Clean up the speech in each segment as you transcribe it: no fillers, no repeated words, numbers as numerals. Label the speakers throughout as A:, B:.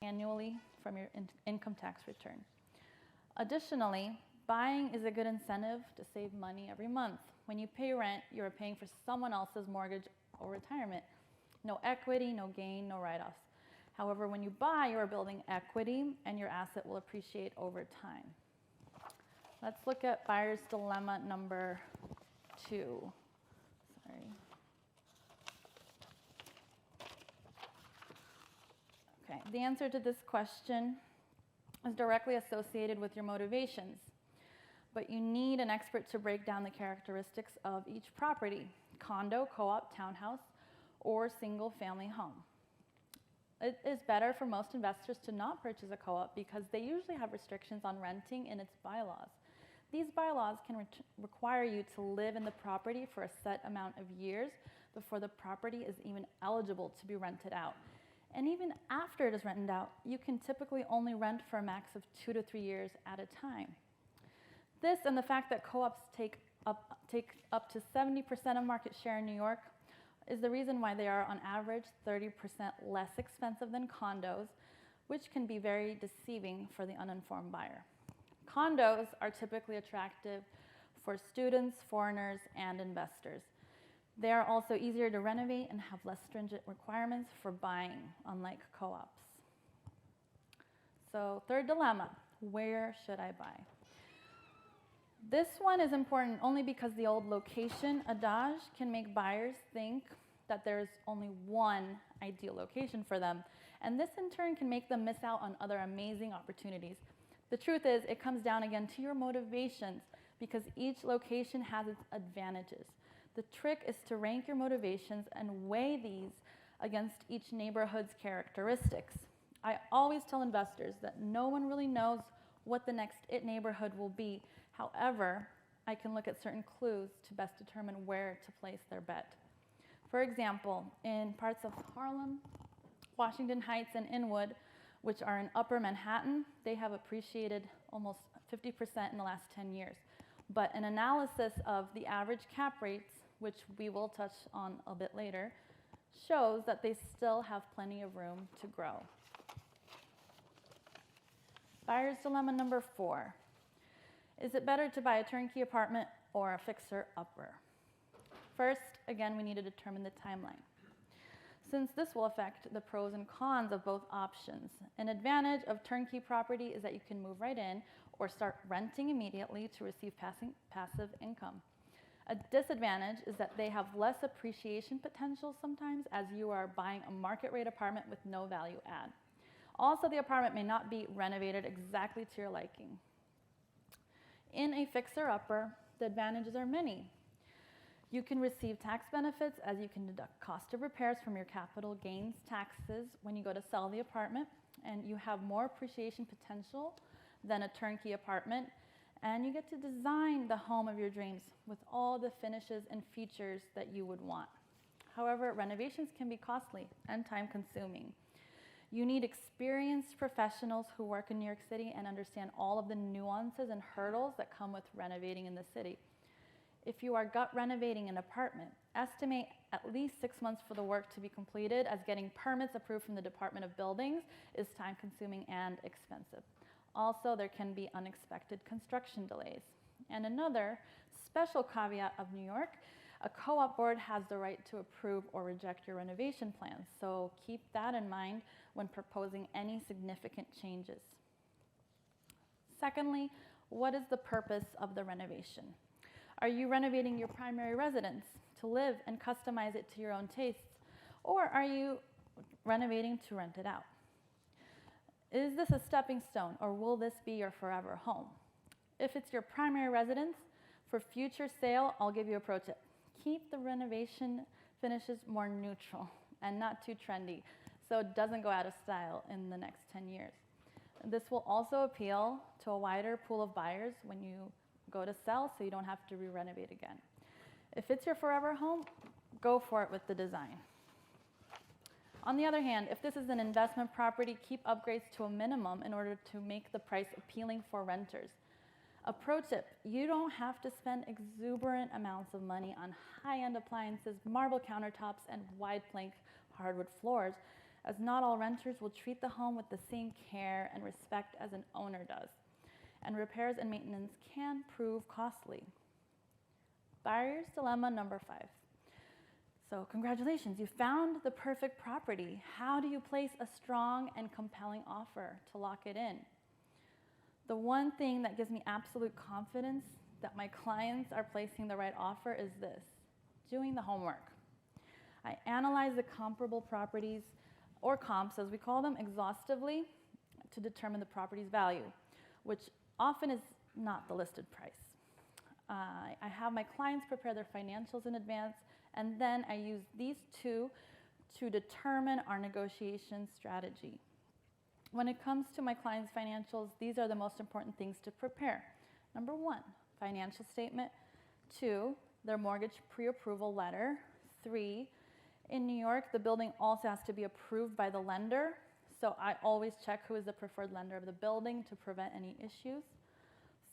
A: annually from your income tax return. Additionally, buying is a good incentive to save money every month. When you pay rent, you're paying for someone else's mortgage or retirement. No equity, no gain, no write-offs. However, when you buy, you are building equity and your asset will appreciate over time. Let's look at buyer's dilemma number 2. Sorry. Okay, the answer to this question is directly associated with your motivations, but you need an expert to break down the characteristics of each property: condo, co-op, townhouse, or single-family home. It is better for most investors to not purchase a co-op because they usually have restrictions on renting in its bylaws. These bylaws can require you to live in the property for a set amount of years before the property is even eligible to be rented out. And even after it is rented out, you can typically only rent for a max of 2 to 3 years at a time. This and the fact that co-ops take up to 70% of market share in New York is the reason why they are on average 30% less expensive than condos, which can be very deceiving for the uninformed buyer. Condos are typically attractive for students, foreigners, and investors. They are also easier to renovate and have less stringent requirements for buying, unlike co-ops. So, third dilemma, where should I buy? This one is important only because the old location adage can make buyers think that there's only one ideal location for them, and this in turn can make them miss out on other amazing opportunities. The truth is, it comes down again to your motivations, because each location has its advantages. The trick is to rank your motivations and weigh these against each neighborhood's characteristics. I always tell investors that no one really knows what the next it neighborhood will be. However, I can look at certain clues to best determine where to place their bet. For example, in parts of Harlem, Washington Heights, and Inwood, which are in Upper Manhattan, they have appreciated almost 50% in the last 10 years. But an analysis of the average cap rates, which we will touch on a bit later, shows that they still have plenty of room to grow. Buyer's dilemma number 4. Is it better to buy a turnkey apartment or a fixer-upper? First, again, we need to determine the timeline, since this will affect the pros and cons of both options. An advantage of turnkey property is that you can move right in or start renting immediately to receive passive income. A disadvantage is that they have less appreciation potential sometimes, as you are buying a market rate apartment with no value add. Also, the apartment may not be renovated exactly to your liking. In a fixer-upper, the advantages are many. You can receive tax benefits, as you can deduct cost of repairs from your capital gains taxes when you go to sell the apartment, and you have more appreciation potential than a turnkey apartment, and you get to design the home of your dreams with all the finishes and features that you would want. However, renovations can be costly and time-consuming. You need experienced professionals who work in New York City and understand all of the nuances and hurdles that come with renovating in the city. If you are gut renovating an apartment, estimate at least 6 months for the work to be completed, as getting permits approved from the Department of Buildings is time-consuming and expensive. Also, there can be unexpected construction delays. And another special caveat of New York, a co-op board has the right to approve or reject your renovation plans, so keep that in mind when proposing any significant changes. Secondly, what is the purpose of the renovation? Are you renovating your primary residence to live and customize it to your own tastes, or are you renovating to rent it out? Is this a stepping stone, or will this be your forever home? If it's your primary residence, for future sale, I'll give you a pro tip. Keep the renovation finishes more neutral and not too trendy, so it doesn't go out of style in the next 10 years. This will also appeal to a wider pool of buyers when you go to sell, so you don't have to re-renovate again. If it's your forever home, go for it with the design. On the other hand, if this is an investment property, keep upgrades to a minimum in order to make the price appealing for renters. A pro tip, you don't have to spend exuberant amounts of money on high-end appliances, marble countertops, and wide plank hardwood floors, as not all renters will treat the home with the same care and respect as an owner does, and repairs and maintenance can prove costly. Buyer's dilemma number 5. So congratulations, you found the perfect property. How do you place a strong and compelling offer to lock it in? The one thing that gives me absolute confidence that my clients are placing the right offer is this: doing the homework. I analyze the comparable properties, or comps as we call them, exhaustively to determine the property's value, which often is not the listed price. I have my clients prepare their financials in advance, and then I use these two to determine our negotiation strategy. When it comes to my clients' financials, these are the most important things to prepare. Number 1, financial statement. 2, their mortgage pre-approval letter. 3, in New York, the building also has to be approved by the lender, so I always check who is the preferred lender of the building to prevent any issues.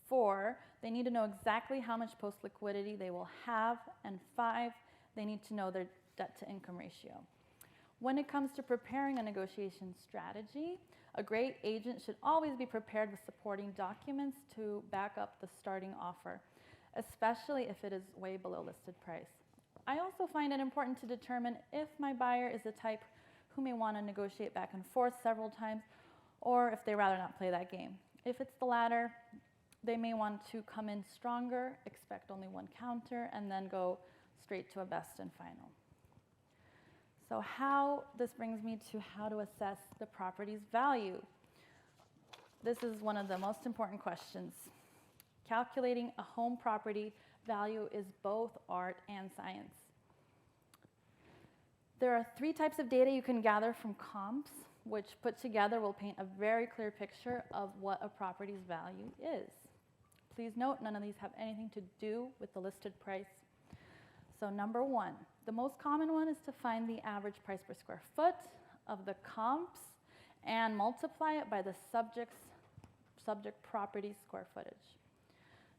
A: 4, they need to know exactly how much post-liquidity they will have. And 5, they need to know their debt-to-income ratio. When it comes to preparing a negotiation strategy, a great agent should always be prepared with supporting documents to back up the starting offer, especially if it is way below listed price. I also find it important to determine if my buyer is the type who may want to negotiate back and forth several times, or if they rather not play that game. If it's the latter, they may want to come in stronger, expect only one counter, and then go straight to a best and final. So this brings me to how to assess the property's value. This is one of the most important questions. Calculating a home property value is both art and science. There are 3 types of data you can gather from comps, which put together will paint a very clear picture of what a property's value is. Please note, none of these have anything to do with the listed price. So number 1, the most common one is to find the average price per square foot of the comps and multiply it by the subject property square footage.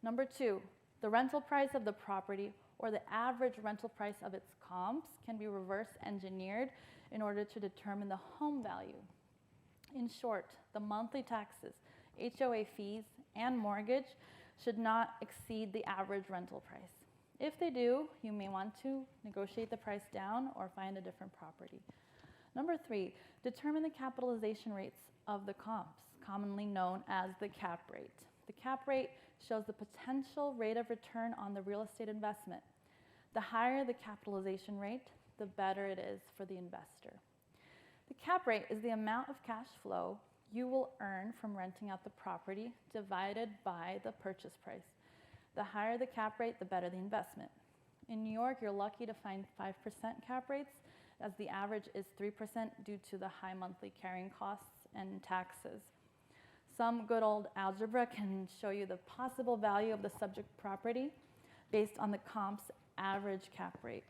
A: Number 2, the rental price of the property or the average rental price of its comps can be reverse engineered in order to determine the home value. In short, the monthly taxes, HOA fees, and mortgage should not exceed the average rental price. If they do, you may want to negotiate the price down or find a different property. Number 3, determine the capitalization rates of the comps, commonly known as the cap rate. The cap rate shows the potential rate of return on the real estate investment. The higher the capitalization rate, the better it is for the investor. The cap rate is the amount of cash flow you will earn from renting out the property divided by the purchase price. The higher the cap rate, the better the investment. In New York, you're lucky to find 5% cap rates, as the average is 3% due to the high monthly carrying costs and taxes. Some good old algebra can show you the possible value of the subject property based on the comp's average cap rate.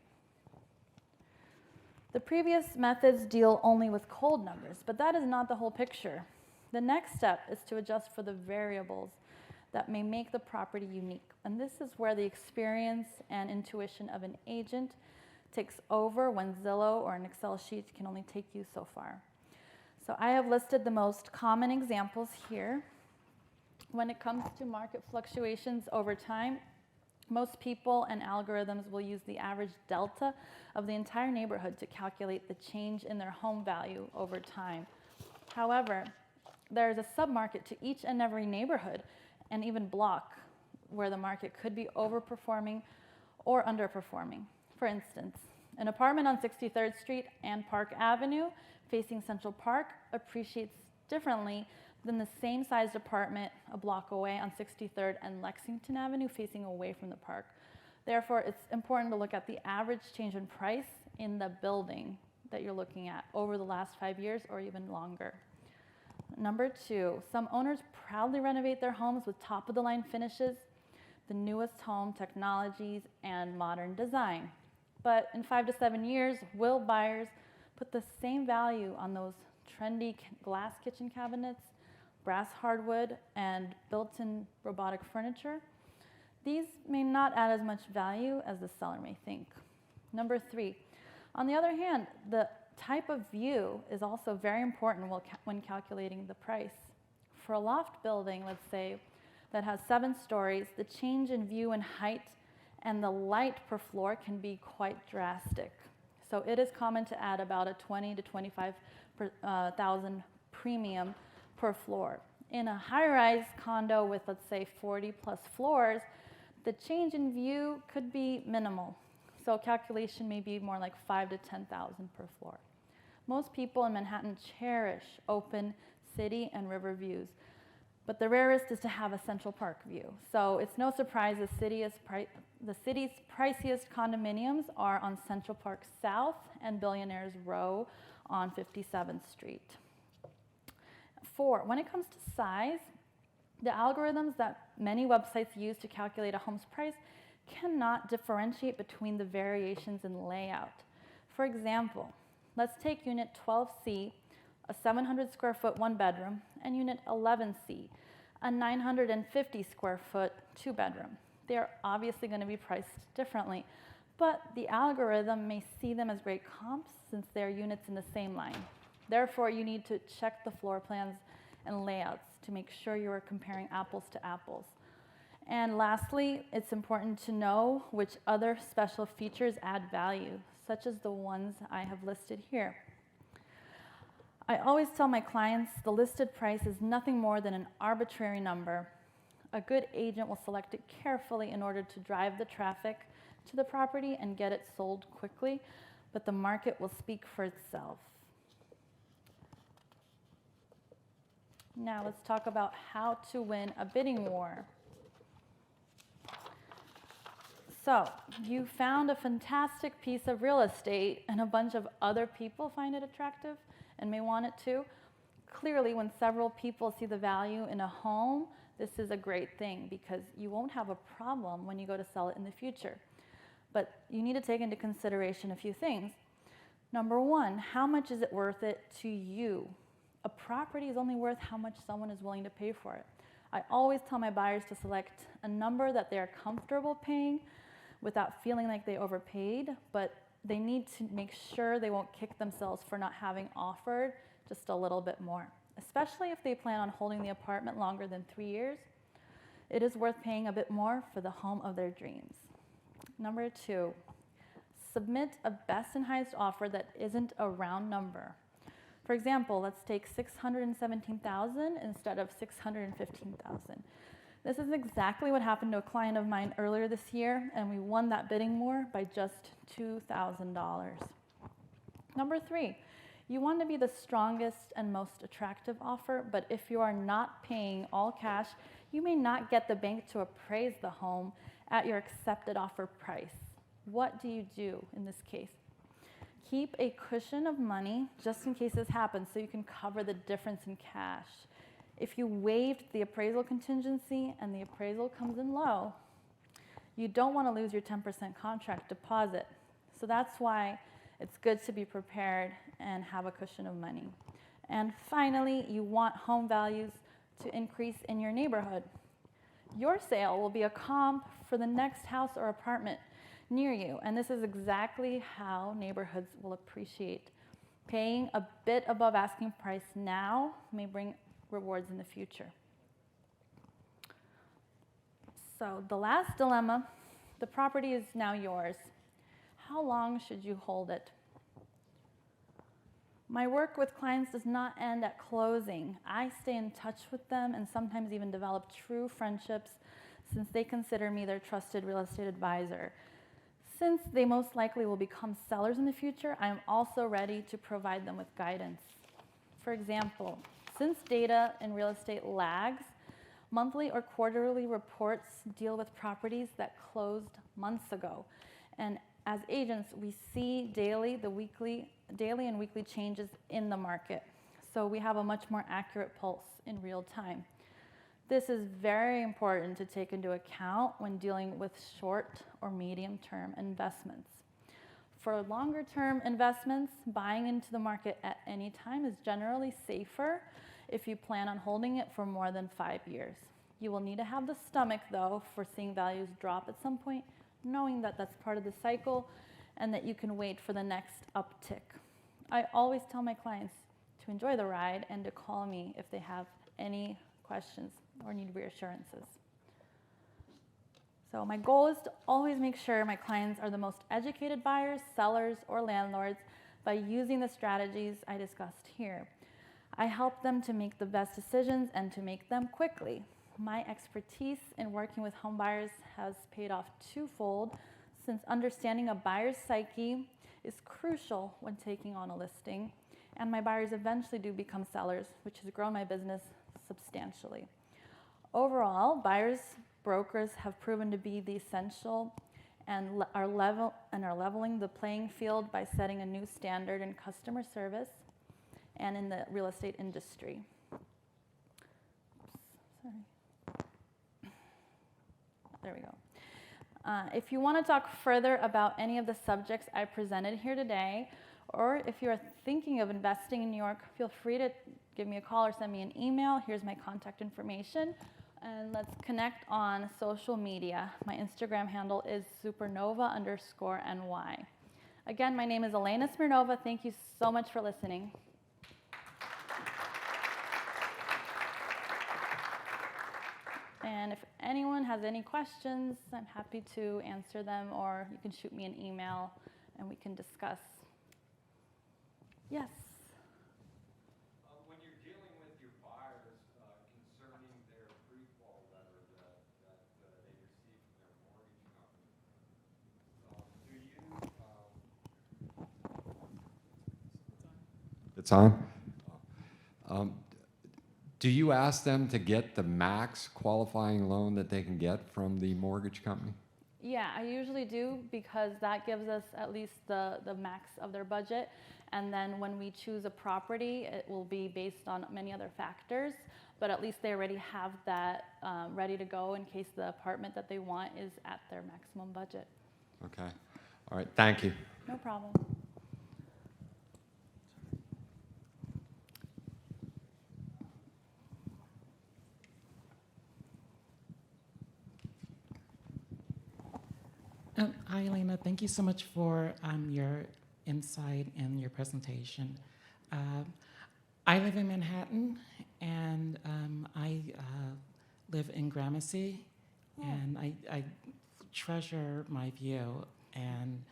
A: The previous methods deal only with cold numbers, but that is not the whole picture. The next step is to adjust for the variables that may make the property unique. And this is where the experience and intuition of an agent takes over when Zillow or an Excel sheet can only take you so far. So I have listed the most common examples here. When it comes to market fluctuations over time, most people and algorithms will use the average delta of the entire neighborhood to calculate the change in their home value over time. However, there is a submarket to each and every neighborhood and even block where the market could be overperforming or underperforming. For instance, an apartment on 63rd Street and Park Avenue facing Central Park appreciates differently than the same sized apartment a block away on 63rd and Lexington Avenue facing away from the park. Therefore, it's important to look at the average change in price in the building that you're looking at over the last 5 years or even longer. Number 2, some owners proudly renovate their homes with top-of-the-line finishes, the newest home technologies, and modern design. But in 5 to 7 years, will buyers put the same value on those trendy glass kitchen cabinets, brass hardwood, and built-in robotic furniture? These may not add as much value as the seller may think. Number 3, on the other hand, the type of view is also very important when calculating the price. For a loft building, let's say, that has 7 stories, the change in view and height and the light per floor can be quite drastic. So it is common to add about a 20 to 25,000 premium per floor. In a high-rise condo with, let's say, 40 plus floors, the change in view could be minimal. So calculation may be more like 5 to 10,000 per floor. Most people in Manhattan cherish open city and river views, but the rarest is to have a Central Park view. So it's no surprise the city's priciest condominiums are on Central Park South and Billionaires Row on 57th Street. 4, when it comes to size, the algorithms that many websites use to calculate a home's price cannot differentiate between the variations in layout. For example, let's take Unit 12C, a 700 square foot 1-bedroom, and Unit 11C, a 950 square foot 2-bedroom. They're obviously going to be priced differently, but the algorithm may see them as great comps since they're units in the same line. Therefore, you need to check the floor plans and layouts to make sure you are comparing apples to apples. And lastly, it's important to know which other special features add value, such as the ones I have listed here. I always tell my clients the listed price is nothing more than an arbitrary number. A good agent will select it carefully in order to drive the traffic to the property and get it sold quickly, but the market will speak for itself. Now let's talk about how to win a bidding war. So you found a fantastic piece of real estate and a bunch of other people find it attractive and may want it too. Clearly, when several people see the value in a home, this is a great thing because you won't have a problem when you go to sell it in the future. But you need to take into consideration a few things. Number 1, how much is it worth it to you? A property is only worth how much someone is willing to pay for it. I always tell my buyers to select a number that they're comfortable paying without feeling like they overpaid, but they need to make sure they won't kick themselves for not having offered just a little bit more, especially if they plan on holding the apartment longer than 3 years. It is worth paying a bit more for the home of their dreams. Number 2, submit a best and highest offer that isn't a round number. For example, let's take $617,000 instead of $615,000. This is exactly what happened to a client of mine earlier this year, and we won that bidding war by just $2,000. Number 3, you want to be the strongest and most attractive offer, but if you are not paying all cash, you may not get the bank to appraise the home at your accepted offer price. What do you do in this case? Keep a cushion of money just in case this happens so you can cover the difference in cash. If you waived the appraisal contingency and the appraisal comes in low, you don't want to lose your 10% contract deposit. So that's why it's good to be prepared and have a cushion of money. And finally, you want home values to increase in your neighborhood. Your sale will be a comp for the next house or apartment near you, and this is exactly how neighborhoods will appreciate. Paying a bit above asking price now may bring rewards in the future. So the last dilemma, the property is now yours. How long should you hold it? My work with clients does not end at closing. I stay in touch with them and sometimes even develop true friendships since they consider me their trusted real estate advisor. Since they most likely will become sellers in the future, I am also ready to provide them with guidance. For example, since data in real estate lags, monthly or quarterly reports deal with properties that closed months ago. And as agents, we see daily and weekly changes in the market. So we have a much more accurate pulse in real time. This is very important to take into account when dealing with short or medium-term investments. For longer-term investments, buying into the market at any time is generally safer if you plan on holding it for more than 5 years. You will need to have the stomach, though, for seeing values drop at some point, knowing that that's part of the cycle and that you can wait for the next uptick. I always tell my clients to enjoy the ride and to call me if they have any questions or need reassurances. So my goal is to always make sure my clients are the most educated buyers, sellers, or landlords by using the strategies I discussed here. I help them to make the best decisions and to make them quickly. My expertise in working with home buyers has paid off twofold, since understanding a buyer's psyche is crucial when taking on a listing, and my buyers eventually do become sellers, which has grown my business substantially. Overall, buyers brokers have proven to be the essential and are leveling the playing field by setting a new standard in customer service and in the real estate industry. Oops, sorry. There we go. If you want to talk further about any of the subjects I presented here today, or if you're thinking of investing in New York, feel free to give me a call or send me an email. Here's my contact information. And let's connect on social media. My Instagram handle is supernova_NY. Again, my name is Elena Smirnova. Thank you so much for listening. And if anyone has any questions, I'm happy to answer them, or you can shoot me an email and we can discuss. Yes?
B: When you're dealing with your buyers concerning their pre-qual letter that they receive from their mortgage company, it's on? Do you ask them to get the max qualifying loan that they can get from the mortgage company?
A: Yeah, I usually do, because that gives us at least the max of their budget. And then when we choose a property, it will be based on many other factors, but at least they already have that ready to go in case the apartment that they want is at their maximum budget.
B: Okay. All right. Thank you.
A: No problem.
C: Hi, Elena. Thank you so much for your insight and your presentation. I live in Manhattan, and I live in Gramercy, and I treasure my view, and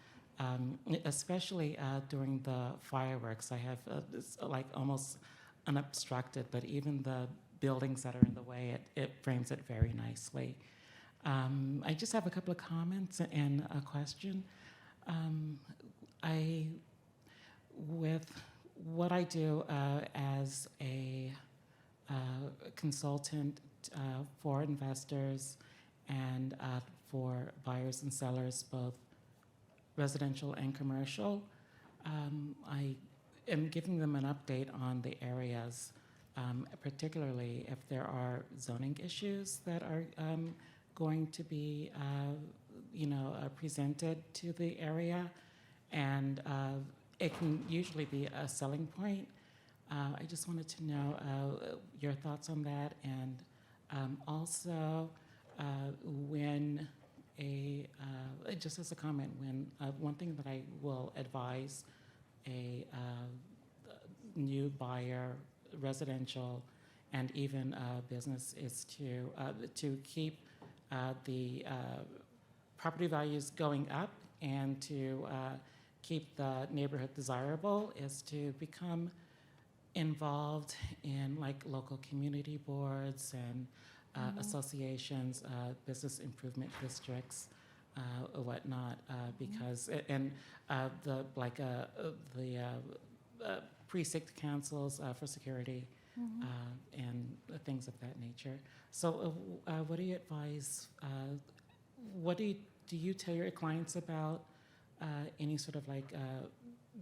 C: especially during the fireworks. I have it's like almost unobstructed, but even the buildings that are in the way, it frames it very nicely. I just have a couple of comments and a question. With what I do as a consultant for investors and for buyers and sellers, both residential and commercial, I am giving them an update on the areas, particularly if there are zoning issues that are going to be, presented to the area, and it can usually be a selling point. I just wanted to know your thoughts on that, and also when just as a comment, when one thing that I will advise a new buyer, residential, and even business, is to keep the property values going up, and to keep the neighborhood desirable, is to become involved in like local community boards and associations, business improvement districts, whatnot, because the precinct councils for security and things of that nature. So, what do you advise? What do you tell your clients about any sort of like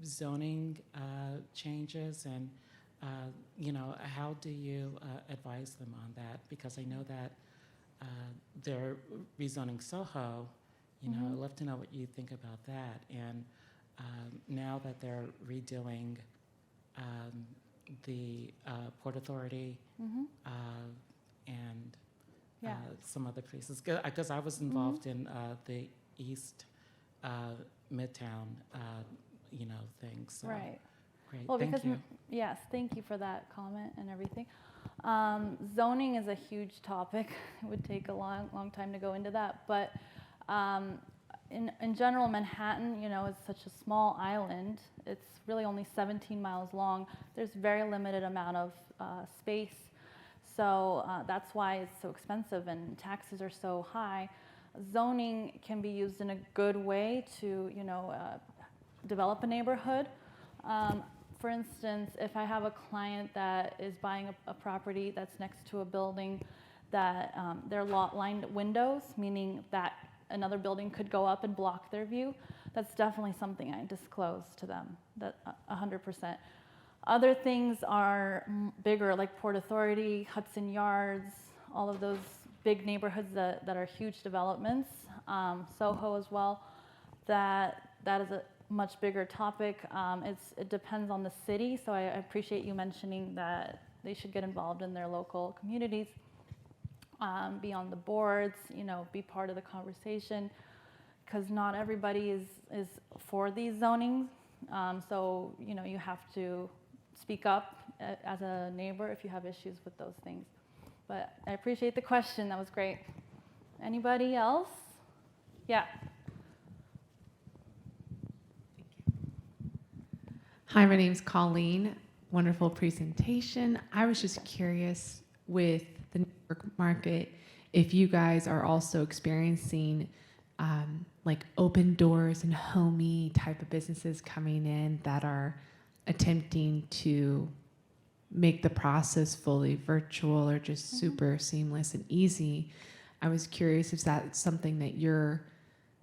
C: zoning changes, and how do you advise them on that? Because I know that they're rezoning Soho. I'd love to know what you think about that. And now that they're redoing the Port Authority and some other places, because I was involved in the East Midtown, thing. So.
A: Right.
C: Great,
A: Well,
C: thank
A: because,
C: you.
A: yes, thank you for that comment and everything. Zoning is a huge topic. It would take a long time to go into that. But in general, Manhattan, is such a small island. It's really only 17 miles long. There's very limited amount of space. So that's why it's so expensive and taxes are so high. Zoning can be used in a good way to, develop a neighborhood. For instance, if I have a client that is buying a property that's next to a building that they're lot-lined windows, meaning that another building could go up and block their view, that's definitely something I disclose to them, that 100%. Other things are bigger, like Port Authority, Hudson Yards, all of those big neighborhoods that are huge developments, Soho as well. That is a much bigger topic. It depends on the city, so I appreciate you mentioning that they should get involved in their local communities, be on the boards, be part of the conversation, because not everybody is for these zonings. So you have to speak up as a neighbor if you have issues with those things. But I appreciate the question. That was great. Anybody else? Yeah.
D: Hi, my name's Colleen. Wonderful presentation. I was just curious with the New York market if you guys are also experiencing like open doors and homey type of businesses coming in that are attempting to make the process fully virtual or just super seamless and easy. I was curious if that's something that you're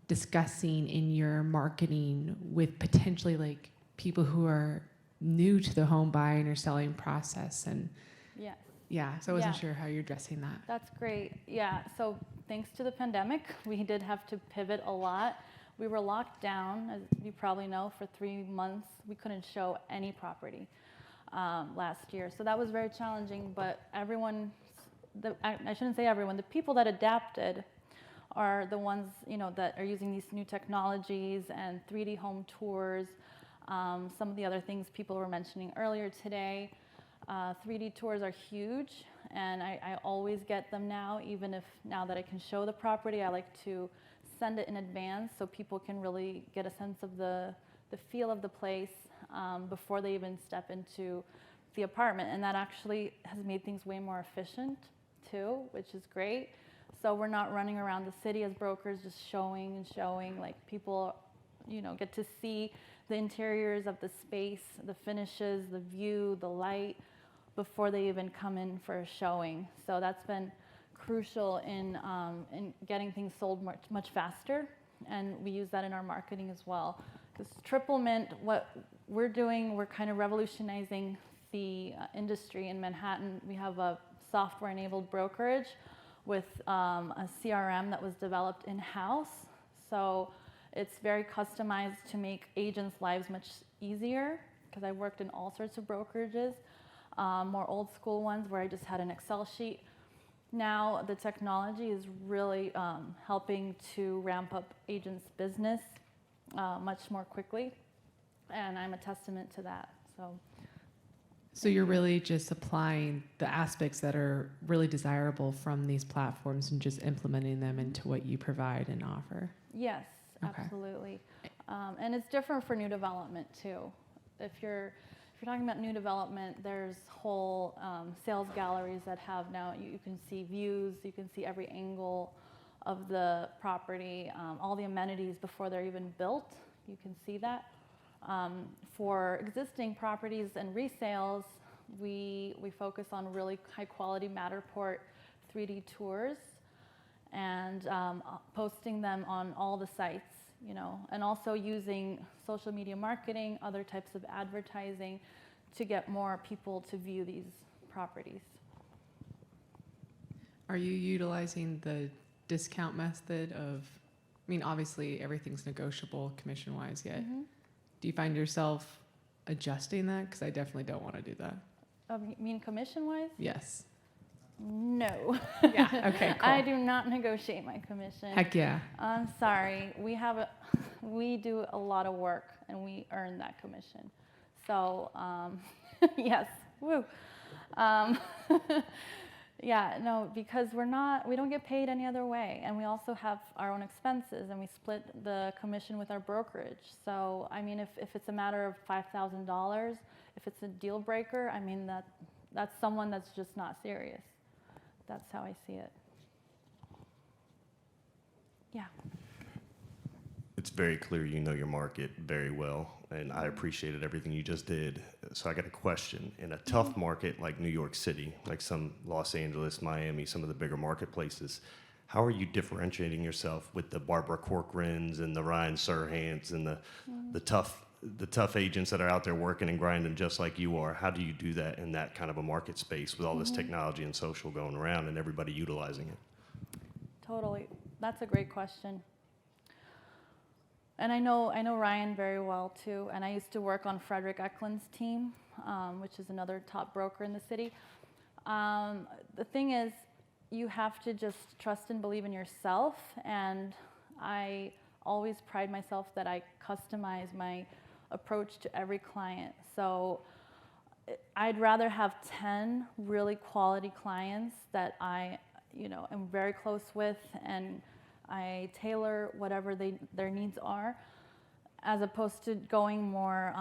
D: discussing in your marketing with potentially like people who are new to the home buying or selling process. And
A: Yes.
D: yeah, so I wasn't sure how you're addressing that.
A: That's great. Yeah, so thanks to the pandemic, we did have to pivot a lot. We were locked down, as you probably know, for 3 months. We couldn't show any property last year. So that was very challenging, but everyone, I shouldn't say everyone, the people that adapted are the ones, that are using these new technologies and 3D home tours. Some of the other things people were mentioning earlier today. 3D tours are huge, and I always get them now, even if now that I can show the property, I like to send it in advance so people can really get a sense of the feel of the place before they even step into the apartment. And that actually has made things way more efficient too, which is great. So we're not running around the city as brokers just showing and showing. Like people, get to see the interiors of the space, the finishes, the view, the light, before they even come in for a showing. So that's been crucial in getting things sold much faster, and we use that in our marketing as well. Because Triple Mint, what we're doing, we're kind of revolutionizing the industry in Manhattan. We have a software-enabled brokerage with a CRM that was developed in-house. So it's very customized to make agents' lives much easier, because I worked in all sorts of brokerages, more old school ones where I just had an Excel sheet. Now the technology is really helping to ramp up agents' business much more quickly, and I'm a testament to that.
D: So you're really just applying the aspects that are really desirable from these platforms and just implementing them into what you provide and offer.
A: Yes,
D: Okay.
A: absolutely. And it's different for new development too. If you're talking about new development, there's whole sales galleries that have now, you can see views, you can see every angle of the property, all the amenities before they're even built, you can see that. For existing properties and resales, we focus on really high quality Matterport 3D tours and posting them on all the sites, and also using social media marketing, other types of advertising to get more people to view these properties.
D: Are you utilizing the discount method of, obviously everything's negotiable commission-wise yet.
A: Mm-hmm.
D: Do you find yourself adjusting that? Because I definitely don't want to do that.
A: You mean commission-wise?
D: Yes.
A: No.
D: Yeah, okay, cool.
A: I do not negotiate my commission.
D: Heck yeah.
A: I'm sorry. We do a lot of work and we earn that commission. So, yes, woo. Um, yeah, no, because we don't get paid any other way. And we also have our own expenses, and we split the commission with our brokerage. So, I mean, if it's a matter of $5,000, if it's a deal breaker, I mean, that's someone that's just not serious. That's how I see it. Yeah.
E: It's very clear you know your market very well, and I appreciated everything you just did. So I got a question. In a tough market like New York City, like some Los Angeles, Miami, some of the bigger marketplaces, how are you differentiating yourself with the Barbara Corcorans and the Ryan Serhants and the tough agents that are out there working and grinding just like you are? How do you do that in that kind of a market space with all this technology and social going around and everybody utilizing it?
A: Totally. That's a great question. And I know Ryan very well too, and I used to work on Frederick Eklund's team, which is another top broker in the city. The thing is, you have to just trust and believe in yourself, and I always pride myself that I customize my approach to every client. So I'd rather have 10 really quality clients that I am very close with, and I tailor whatever their needs are, as opposed to going more,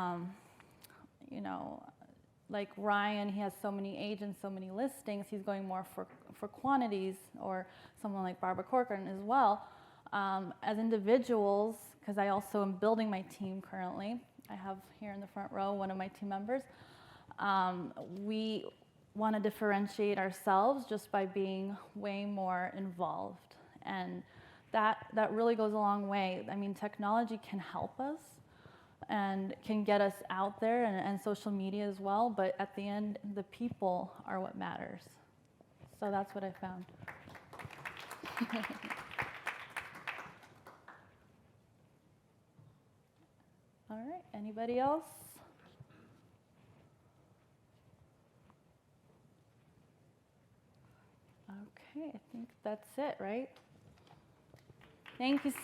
A: like Ryan, he has so many agents, so many listings, he's going more for quantities, or someone like Barbara Corcoran as well. As individuals, because I also am building my team currently, I have here in the front row one of my team members, we want to differentiate ourselves just by being way more involved. And that really goes a long way. I mean, technology can help us and can get us out there, and social media as well, but at the end, the people are what matters. So that's what I found. All right, anybody else? Okay, I think that's it, right? Thank you so much.